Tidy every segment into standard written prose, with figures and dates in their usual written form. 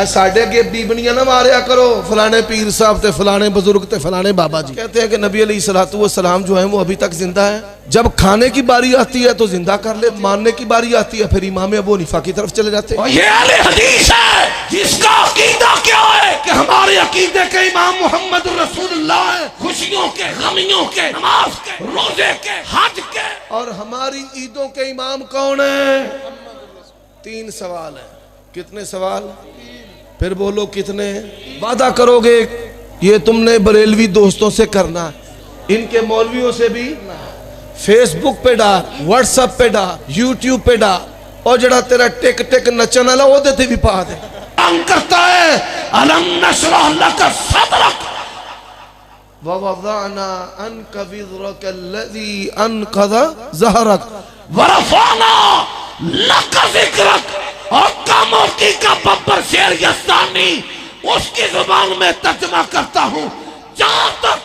साढ़े अगे बीबनियां ना मारिया करो, फलाने पीर साहब ते फलाने बुजुर्ग ते फलाने बाबा जी। कहते हैं कि नबी अलैहिस्सलाम जो है वो अभी तक जिंदा है। जब खाने की बारी आती है तो जिंदा कर ले, मानने की बारी आती है फिर इमाम अबू हनीफा की तरफ चले जाते हैं। ये अहले हदीस है जिसका अकीदा क्या है कि हमारे अकीदे के इमाम मोहम्मद रसूलुल्लाह है, खुशियों के, गमियों के, नमाज के, रोजे के, हज के। और हमारी ईदों के इमाम कौन है? 3 सवाल है। कितने सवाल? फिर बोलो कितने? वादा करोगे ये तुमने बरेलवी दोस्तों से करना, इनके मौलवियों से भी, फेसबुक पे डाल, व्हाट्सएप पे डाल, यूट्यूब पे डाल, और जड़ा तेरा टिक टिक नचन वाला वो देते भी पा दे। करता है अलम नशरह लक सदरक व वज़अना अन्का विज़रक अल्लज़ी अनक़ज़ ज़हरक व रफ़अना लक ज़िक्रक। और कामोती का बब्बर शेर यस्तानी उसकी जुबान में तर्जुमा करता हूँ, जहां तक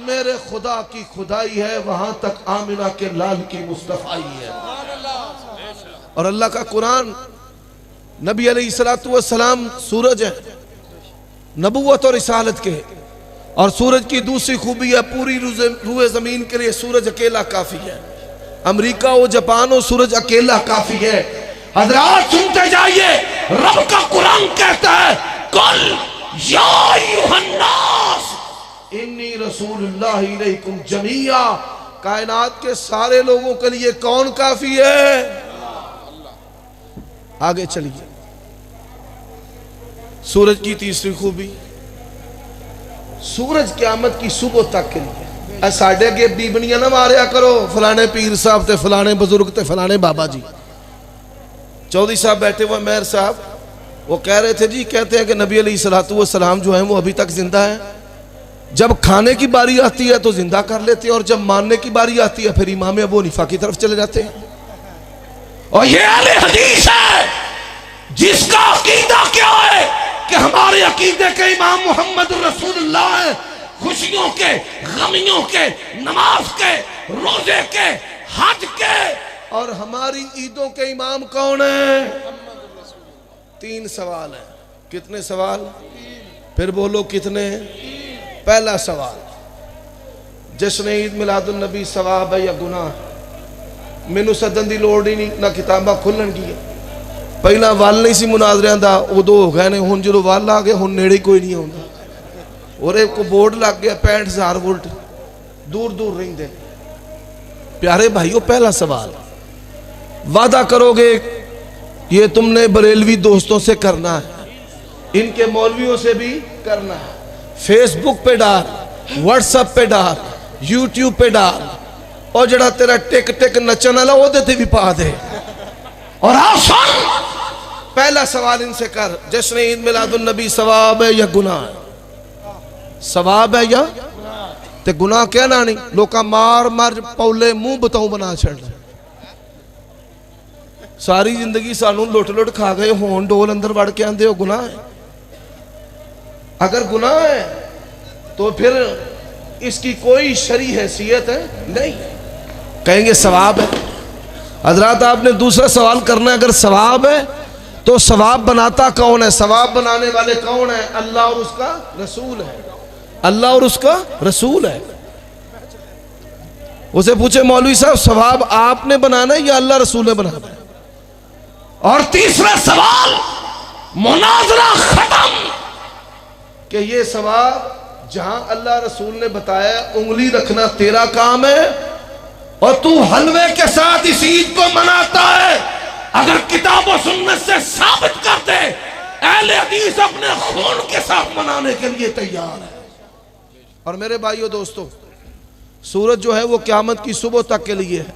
मेरे खुदा की खुदाई है वहां तक आमिना के लाल की मुस्तफाई है। और अल्लाह का कुरान, नबी अलैहिस्सलाम सूरज है नबूवत और रिसालत के, और सूरज की दूसरी खूबी है पूरी रूए जमीन के लिए सूरज अकेला काफी है। अमेरिका हो, जापान हो, सूरज अकेला काफी है। हजरात सुनते जाइए, रब का कुरान कहता है कुल या अय्युहन्नास इन्नी रसूलुल्लाहि इलैकुम जमीआ। कायनात के सारे लोगों के लिए कौन काफी है? आगे चलिए। सूरज की तीसरी खूबी, सूरज क़यामत की सुबह तक के लिए। साढ़े अगे बीबनियां ना मारिया करो, फलाने पीर साहब ते फलाने बुजुर्ग ते फलाने बाबा जी। चौधरी साहब बैठे हुए मेहर साहब, वो कह रहे थे जी, कहते हैं कि नबी अलैहिस्सलाम जो है वो अभी तक जिंदा है। जब खाने की बारी आती है तो जिंदा कर लेते हैं, और जब मानने की बारी आती है फिर इमाम अबू हनीफा की तरफ चले जाते हैं। और ये अहले हदीस है जिसका अकीदा क्या है कि हमारे अकीदे के इमाम मोहम्मद रसूलुल्लाह है, खुशियों के, गमियों के, नमाज के, रोजे के, हज के। और हमारी ईदों के इमाम कौन है? 3 सवाल है। कितने सवाल? फिर बोलो कितने? पहला सवाल, जश्न ईद मिलादुन नबी सवाब है या गुनाह? मैनू सदन की लोड़ ही नहीं, ना किताबा खुलन की। पहला वल नहीं सी मुनाजरियां दा, उदों हो गए ने, हुण जो वल आ गए हुण नेड़े कोई नहीं आउंदा। और एक बोर्ड लग गया 65,000 वोल्ट, दूर दूर रहिंदे। प्यारे भाइयों, पहला सवाल, वादा करोगे ये तुमने बरेलवी दोस्तों से करना है, इनके मौलवियों से भी करना है, फेसबुक पे डाल, व्हाट्सएप पे डाल, यूट्यूब पे डाल, और जड़ा तेरा टिक टिक नचन वाला वो देते भी पा दे। और आसान पहला सवाल इनसे कर, जश्न ईद मिलादुन नबी सवाब है या गुनाह? सवाब है या ते गुनाह कहना नहीं। लोग मार मार पौले मुंह बताऊं बना छड़, सारी जिंदगी सानू लुट लुट खा गए, होन डोल अंदर वड़ के आंदे हो गुनाह है। अगर गुनाह है तो फिर इसकी कोई शरी हैसियत है नहीं, कहेंगे सवाब है। हजरात आपने दूसरा सवाल करना है, अगर सवाब है तो सवाब बनाता कौन है? सवाब बनाने वाले कौन है? अल्लाह और उसका रसूल है। अल्लाह और उसका रसूल है। उसे पूछे मौलवी साहब सवाब आपने बनाना है या अल्लाह रसूल ने बनाना है? और तीसरा सवाल, मुनाजरा खत्म कि ये सवाब जहां अल्लाह रसूल ने बताया उंगली रखना तेरा काम है, और तू हलवे के साथ इस ईद को मनाता है। अगर किताब और सुन्नत से साबित कर दे, अहले हदीस अपने खून के साथ मनाने के लिए तैयार है। और मेरे भाइयों दोस्तों, सूरज जो है वो क़यामत की सुबह तक के लिए है।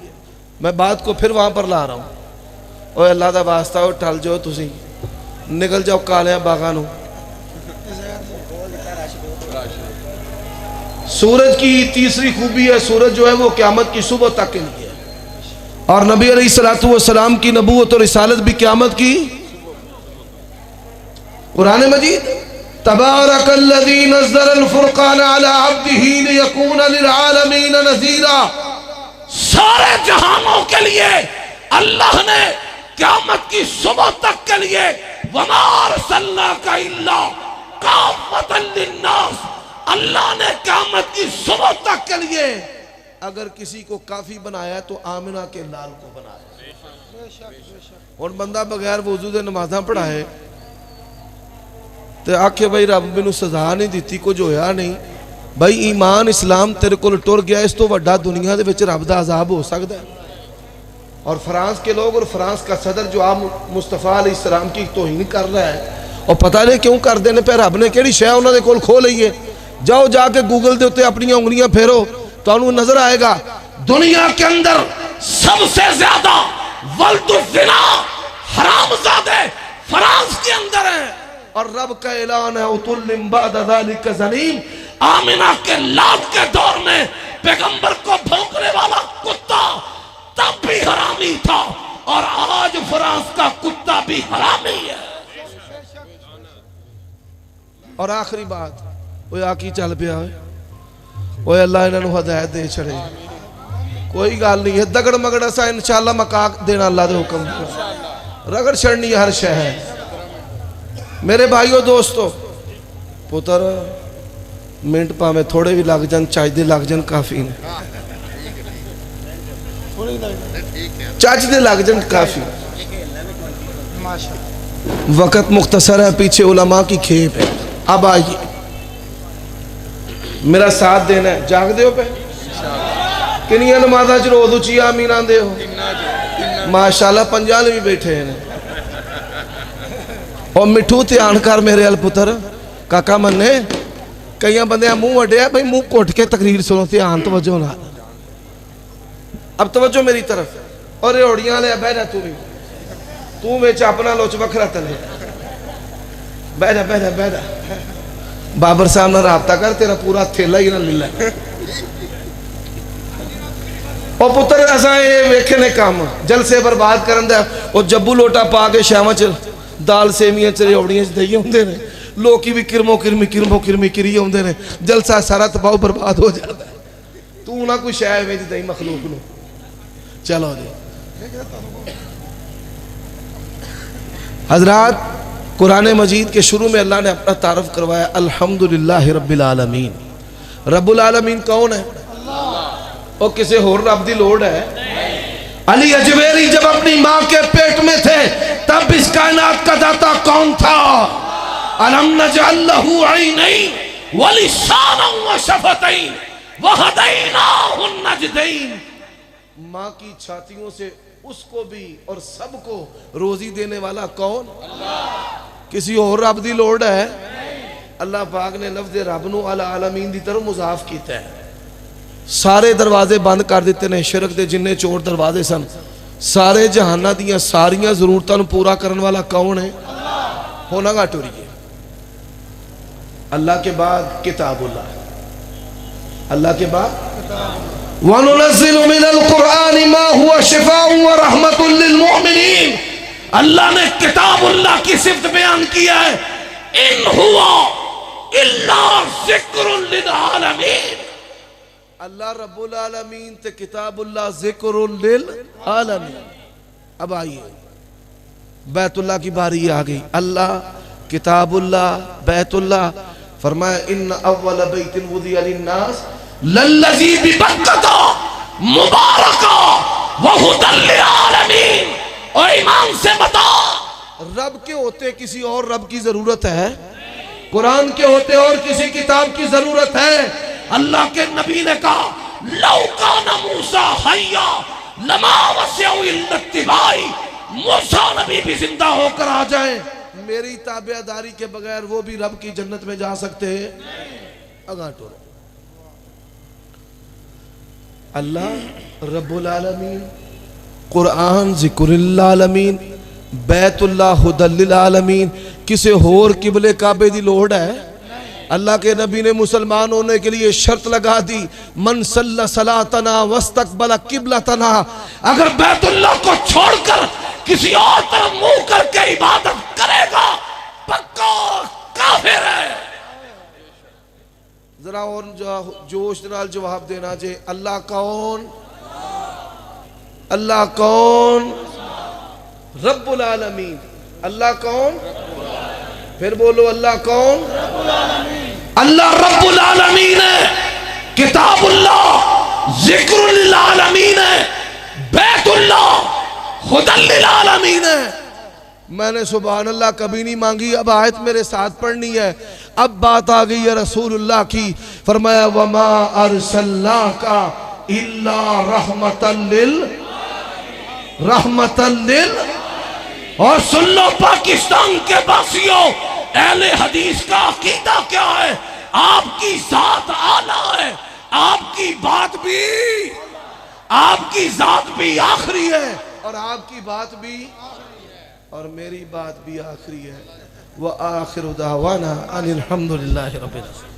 मैं बात को फिर वहां पर ला रहा हूं। और अल्लाह का वास्ता हो टल जाओ, तुसी निकल जाओ कालिया बागां नूं। सूरज की तीसरी खूबी है, सूरज जो है वो क़यामत की सुबह तक के लिए है। और नबी अलैहिस्सलाम की नबूवत और रिसालत भी क़यामत की। कुरान मजीद, तबारकल्लज़ी नज़्ज़लल फुरक़ान अला अब्दिही लियकून लिलआलमीन नज़ीरा। सारे जहानों के लिए अल्लाह ने क़यामत की सुबह तक के लिए वमा अरसलनाका इल्ला काफ़तन लिन्नास, अल्लाह ने क़यामत की सुबह तक के लिए अगर किसी को काफी बनाया तो आमिना के लाल को बनाया। और बंदा बगैर वजू दे नमाज़ां पढ़ाए ते आखे भाई रब मैनू सजा नहीं दी, कुछ होया नहीं। भाई ईमान इस्लाम तेरे को टुर गया, इस तो वड्डा दुनिया दे विच रब दा अजाब हो सकता है। और फ्रांस के लोग और फ्रांस का सदर जो आप मुस्तफ़ा अलैहिस्सलाम की तौहीन कर रहा है, और पता नहीं क्यों करते हैं, पे रब ने केड़ी शै उन्होंने कोल खो ली है। जाओ जाके गूगल के उत्ते अपनी उंगलियां फेरो तो नजर आएगा दुनिया के अंदर सबसे ज्यादा वल्दुज़िना हरामज़ादे फ्रांस के अंदर है। और रब का ऐलान है उतुल्लिम बअद ज़ालिका ज़नीम, आमिना के लाद के दौर में पैगंबर को भौंकने वाला कुत्ता तब भी हरामी था और आज फ्रांस का कुत्ता भी हरामी है। और आखिरी बात, वो आकी चल पिया वो अल्लाह इन्होंने हदायत दे छड़े, कोई गल नहीं है। दगड़ मगड़ असा इंशाअल्लाह मका देना अल्लाह के हुक्म, रगड़ छड़नी हर शहर। मेरे भाइयों दोस्तों, पुत्र मिनट भावें थोड़े भी लग जान, चाहिए लग जान, काफी ने चाहिए लग जान काफी। वक़्त मुख्तसर है, पीछे उलमा की खेप है। अब आइए मेरा साथ देना है, जाग दो पे किनिया नमाज़ां च रोज़ उची आमीन आंदे हो माशाअल्लाह, पंजां भी बैठे हैं। और मिठू ध्यान कर मेरे अल पुत्र, काका मन्ने कई बंदे मुंह अड्डिया, भाई मुंह घुट के तकरीर सुनो, ध्यान तवज्जो ना। अब तवज्जो मेरी तरफ। और रेहड़ियां ले बह जा, तू भी तू विच अपना लोच वखरा तले बह जा बह जा बह जा। बाबर साहब ने राबता कर, तेरा पूरा थेला ही ना मिलना। और पुत्र असा ये वेखे ने काम जलसे बर्बाद करन दा, और जब्बू लोटा पा के शामां च दाल सेवियां च रेवड़ियां च दई आउंदे ने, लोग भी किरमो किरमी किरी आउंदे ने, जलसा सारा तबाह बर्बाद हो जाता है। तू ना कोई शै विच दई मखलूक नूं। चलो जी हजरात, कुरान मजीद के शुरू में अल्लाह ने अपना तारफ करवाया, अल्हम्दुलिल्लाह रब्बिल आलमीन। रब्बुल आलमीन कौन है? और किसी होर रब दी लोड़ है? अली अजमेरी जब अपनी मां के पेट में थे तब इस कायनात का दाता कौन था? अलम नजअल लहू ऐनैन व लिसानन व शफतैन व हदैनाहु नजदैन। मां की छातियों से उसको भी और सबको रोजी देने वाला कौन? किसी और रब दी लोड़ है? अल्लाह पाक ने लफ्ज़ रब नू अल आलमीन दी तरफ मुजाफ किया है। सारे दरवाजे बंद कर दिते ने, शिरक दे जिन्ने चोर दरवाजे सन, सारे जहाना दियां सारियां जरूरतां नू पूरा करने वाला कौन है? होना घट हो रही है। अल्लाह के बाद किताबुल्लाह, अल्लाह के बाद वनुनज़्ज़िलु मिनल कुरआनि मा हुवा शिफ़ाउन व रहमतुल लिल मुमिनीन। अल्लाह ने किताबुल्लाह की सिफ़त बयान किया है, इन हुवा इल्ला ज़िक्रुन लिल आलमीन। अल्लाह रब्बुल आलमीन ते किताबुल्लाह ज़िक्रुन लिल आलमीन। अब आइए बैतुल्लाह की बारी आ गई। अल्लाह, किताबुल्लाह, बैतुल्लाह। फरमाया इन्न अव्वल बैतिन वुदिया लिन्नास लल्लज़ी बिबक्कता मुबारका व हुदल लिल आलमीन। और ईमान से बता, रब के होते किसी और रब की जरूरत है? कुरान के होते और किसी किताब की जरूरत है? अल्लाह के नबी ने कहा, लौ काना मूसा हय्या लमा वसिअहु इल्ला इत्तिबाई। मूसा नबी भी जिंदा होकर आ जाए, मेरी ताबेदारी के बगैर वो भी रब की जन्नत में जा सकते हैं। अगाटो अल्लाह रब्बुल आलमीन, कुरान ज़िक्रुल आलमीन, बैतुल्लाह हुदल लिल आलमीन। किसी होर किबले काबे दी लोड़ है? अल्लाह के नबी ने मुसलमान होने के लिए शर्त लगा दी, मन सल्ला सलातना वस्तकबला किबलतना। अगर बैतुल्लाह को छोड़कर किसी और तरफ मुंह करके इबादत करेगा पक्का काफिर है। जरा और जोश नाल जवाब देना जे, अल्लाह कौन? अल्लाह कौन? रब्बुल आलमीन। अल्लाह कौन? फिर बोलो अल्लाह कौन? अल्लाह रब्बुल आलमीन है, किताबुल्लाह जिक्रुल लिल आलमीन है, बैतुल्लाह हुदल लिल आलमीन है। मैंने सुभान अल्लाह कभी नहीं मांगी, अब आयत मेरे साथ पढ़नी है। अब बात आ गई है रसूलुल्लाह की। फरमाया वमा अरसलनाका इल्ला रहमतल लिल। और सुन लो पाकिस्तान के वासियों, अहले हदीस का अकीदा क्या है? आपकी जात आला है, आपकी जात भी आखिरी है, और आपकी बात भी और मेरी बात भी आखिरी है। वह आखिर दावाना अनिल हम्दुलिल्लाहि रब्बिल आलमीन।